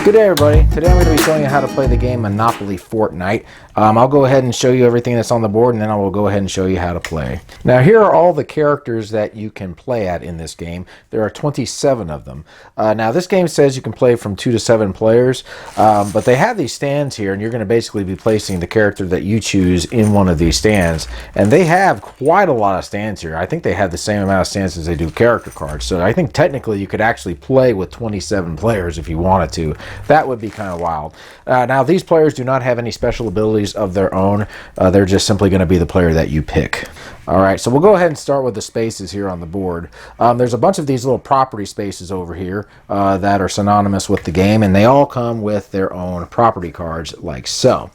Good day, everybody. Today I'm going to be showing you how to play the game Monopoly Fortnite. I'll go ahead and show you everything that's on the board, and then I will go ahead and show you how to play. Now, here are all the characters that you can play at in this game. There are 27 of them. Now, this game says you can play from 2 to 7 players, but they have these stands here, and you're going to basically be placing the character that you choose in one of these stands. And they have quite a lot of stands here. I think they have the same amount of stands as they do character cards. So I think technically you could actually play with 27 players if you wanted to. That would be kind of wild. Now, these players do not have any special abilities of their own. They're just simply going to be the player that you pick. All right, so we'll go ahead and start with the spaces here on the board. There's a bunch of these little property spaces over here that are synonymous with the game, and they all come with their own property cards like so.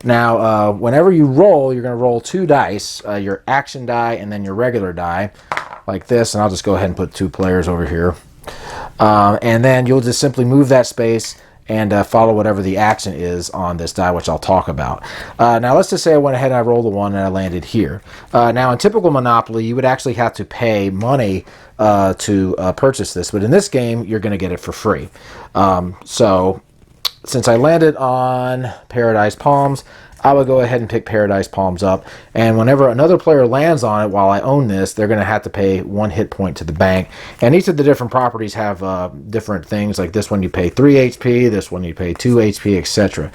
Now, whenever you roll, you're going to roll 2 dice, your action die and then your regular die, like this, and I'll just go ahead and put 2 players over here. And then you'll just simply move that space and follow whatever the action is on this die, which I'll talk about. Now, let's just say I went ahead and I rolled a 1 and I landed here. Now, in typical Monopoly, you would actually have to pay money to purchase this, but in this game, you're going to get it for free. So, since I landed on Paradise Palms, I would go ahead and pick Paradise Palms up, and whenever another player lands on it while I own this, they're going to have to pay 1 hit point to the bank. And each of the different properties have different things, like this one you pay 3 HP, this one you pay 2 HP, etc.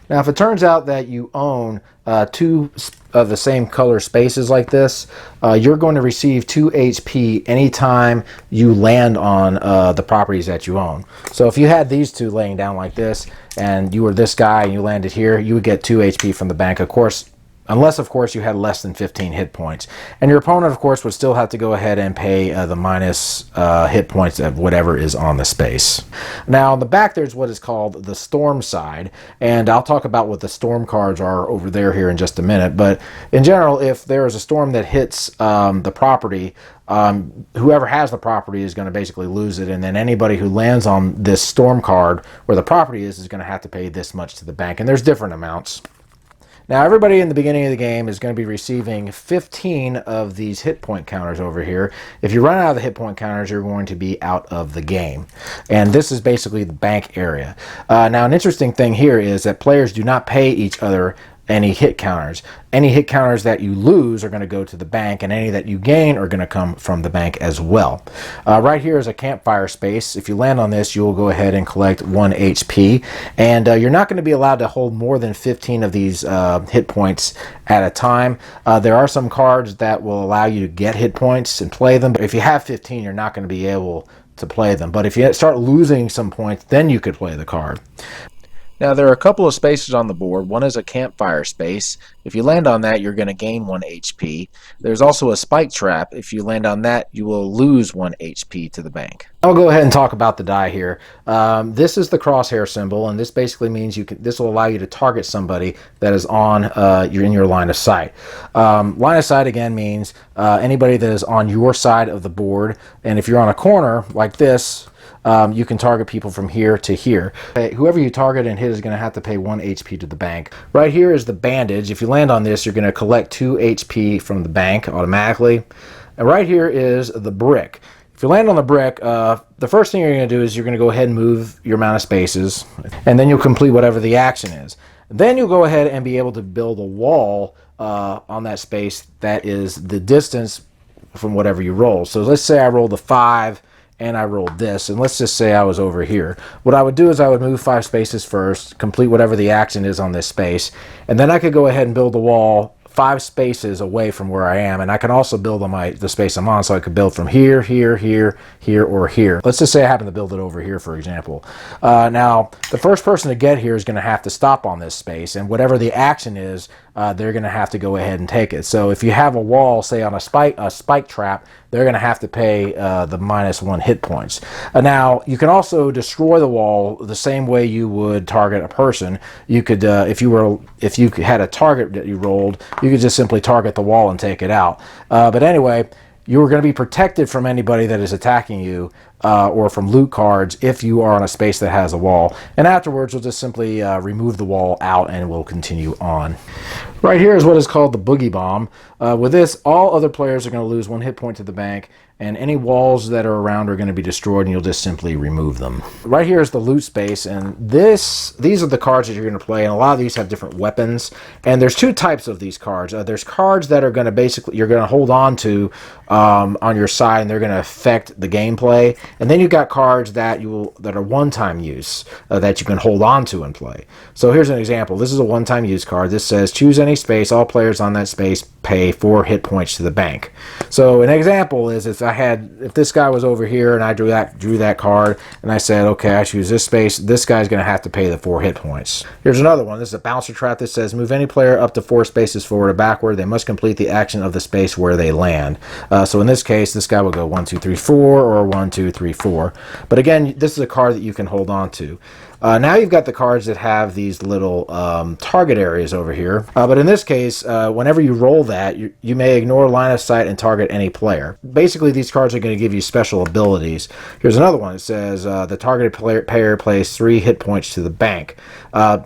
Now, if it turns out that you own 2 of the same color spaces like this, you're going to receive 2 HP anytime you land on the properties that you own. So if you had these 2 laying down like this, and you were this guy and you landed here, you would get 2 HP from the bank, of course, unless, of course, you had less than 15 hit points. And your opponent, of course, would still have to go ahead and pay the minus hit points of whatever is on the space. Now, on the back, there's what is called the storm side. And I'll talk about what the storm cards are over there here in just a minute. But in general, if there is a storm that hits the property, whoever has the property is going to basically lose it, and then anybody who lands on this storm card where the property is going to have to pay this much to the bank. And there's different amounts. Now, everybody in the beginning of the game is going to be receiving 15 of these hit point counters over here. If you run out of the hit point counters, you're going to be out of the game. And this is basically the bank area. Now, an interesting thing here is that players do not pay each other any hit counters. Any hit counters that you lose are going to go to the bank, and any that you gain are going to come from the bank as well. Right here is a campfire space. If you land on this, you will go ahead and collect 1 HP, and you're not going to be allowed to hold more than 15 of these hit points at a time. There are some cards that will allow you to get hit points and play them, but if you have 15, you're not going to be able to play them. But if you start losing some points, then you could play the card. Now, there are a couple of spaces on the board. One is a campfire space. If you land on that, you're going to gain 1 HP. There's also a spike trap. If you land on that, you will lose 1 HP to the bank. I'll go ahead and talk about the die here. This is the crosshair symbol, and this basically means this will allow you to target somebody that is you're in your line of sight. Line of sight, again, means anybody that is on your side of the board, and if you're on a corner like this, you can target people from here to here. Whoever you target and hit is going to have to pay 1 HP to the bank. Right here is the bandage. If you land on this, you're going to collect 2 HP from the bank automatically. And right here is the brick. If you land on the brick, the first thing you're going to do is you're going to go ahead and move your amount of spaces, and then you'll complete whatever the action is. Then you'll go ahead and be able to build a wall on that space that is the distance from whatever you roll. So let's say I rolled a 5, and I rolled this, and let's just say I was over here. What I would do is I would move 5 spaces first, complete whatever the action is on this space, and then I could go ahead and build a wall 5 spaces away from where I am, and I can also build on the space I'm on, so I could build from here, here, here, here, or here. Let's just say I happen to build it over here, for example. Now, the first person to get here is going to have to stop on this space, and whatever the action is, they're going to have to go ahead and take it. So if you have a wall, say on a spike trap, they're going to have to pay the minus 1 hit points. Now, you can also destroy the wall the same way you would target a person. You could, if you had a target that you rolled, you could just simply target the wall and take it out. But anyway, you are going to be protected from anybody that is attacking you or from loot cards if you are on a space that has a wall. And afterwards, we'll just simply remove the wall out and we'll continue on. Right here is what is called the boogie bomb. With this, all other players are going to lose 1 hit point to the bank, and any walls that are around are going to be destroyed, and you'll just simply remove them. Right here is the loot space, and these are the cards that you're going to play, and a lot of these have different weapons. And there's 2 types of these cards. There's cards that are going to basically, you're going to hold on to on your side, and they're going to affect the gameplay. And then you've got cards that are one-time use that you can hold on to and play. So here's an example. This is a one-time use card. This says choose any space. All players on that space pay 4 hit points to the bank. So an example is if this guy was over here and I drew that card and I said, okay, I choose this space, this guy's going to have to pay the 4 hit points. Here's another one. This is a bouncer trap that says move any player up to 4 spaces forward or backward. They must complete the action of the space where they land. So in this case, this guy will go 1, 2, 3, 4 or 1, 2, 3, 4. But again, this is a card that you can hold on to. Now you've got the cards that have these little target areas over here. But in this case, whenever you roll that, you may ignore line of sight and target any player. Basically, these cards are going to give you special abilities. Here's another one. It says the targeted player plays 3 hit points to the bank.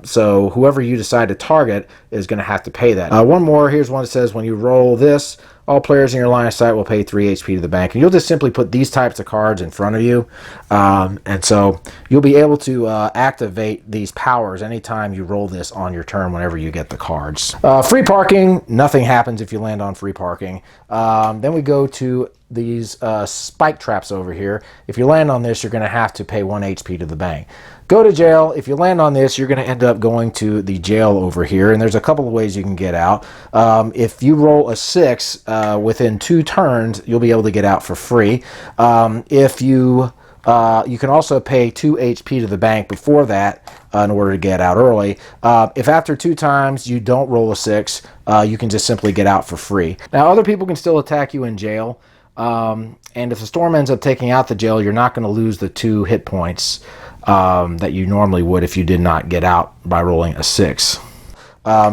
So whoever you decide to target is going to have to pay that. One more. Here's one that says when you roll this, all players in your line of sight will pay 3 HP to the bank. And you'll just simply put these types of cards in front of you. And so you'll be able to activate these powers anytime you roll this on your turn whenever you get the cards. Free parking, nothing happens if you land on free parking. Then we go to these spike traps over here. If you land on this, you're going to have to pay 1 HP to the bank. Go to jail. If you land on this, you're going to end up going to the jail over here, and there's a couple of ways you can get out. If you roll a 6 within 2 turns, you'll be able to get out for free. You can also pay 2 HP to the bank before that in order to get out early. If after 2 times you don't roll a 6, you can just simply get out for free. Now, other people can still attack you in jail, and if the storm ends up taking out the jail, you're not going to lose the 2 hit points that you normally would if you did not get out by rolling a 6.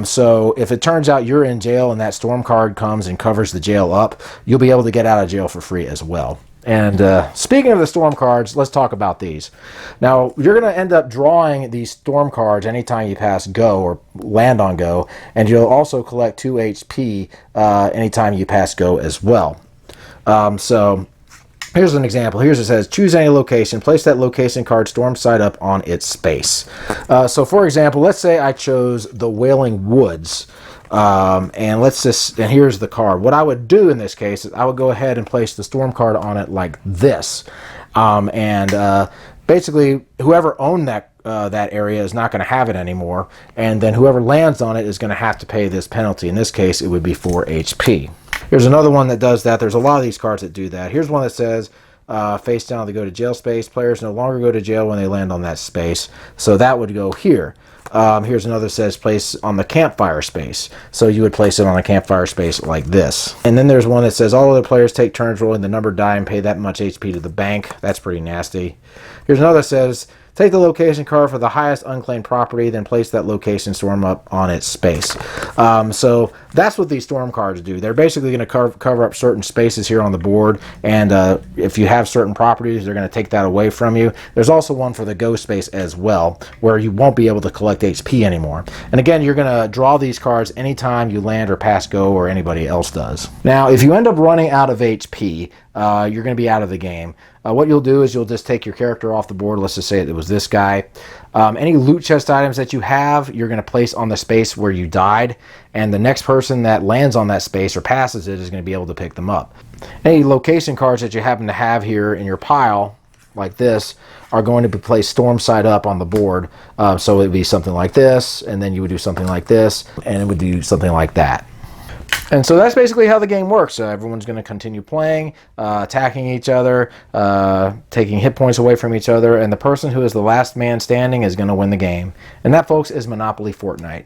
So if it turns out you're in jail and that storm card comes and covers the jail up, you'll be able to get out of jail for free as well. And speaking of the storm cards, let's talk about these. Now, you're going to end up drawing these storm cards anytime you pass go or land on go, and you'll also collect 2 HP anytime you pass go as well. So here's an example. Here's it says, choose any location. Place that location card storm side up on its space. So for example, let's say I chose the Wailing Woods. And here's the card. What I would do in this case is I would go ahead and place the storm card on it like this. Basically, whoever owned that area is not going to have it anymore. And then whoever lands on it is going to have to pay this penalty. In this case, it would be 4 HP. Here's another one that does that. There's a lot of these cards that do that. Here's one that says, face down, they go to jail space. Players no longer go to jail when they land on that space. So that would go here. Here's another that says place on the campfire space. So you would place it on a campfire space like this. And then there's one that says all other players take turns rolling the number die and pay that much HP to the bank. That's pretty nasty. Here's another that says take the location card for the highest unclaimed property, then place that location storm up on its space. So that's what these storm cards do. They're basically going to cover up certain spaces here on the board, and if you have certain properties, they're going to take that away from you. There's also one for the go space as well, where you won't be able to collect HP anymore. And again, you're going to draw these cards anytime you land or pass go or anybody else does. Now, if you end up running out of HP, you're going to be out of the game. What you'll do is you'll just take your character off the board. Let's just say it was this guy. Any loot chest items that you have, you're going to place on the space where you died, and the next person that lands on that space or passes it is going to be able to pick them up. Any location cards that you happen to have here in your pile, like this, are going to be placed storm side up on the board. So it would be something like this, and then you would do something like this, and it would do something like that. And so that's basically how the game works. Everyone's going to continue playing, attacking each other, taking hit points away from each other, and the person who is the last man standing is going to win the game. And that, folks, is Monopoly Fortnite.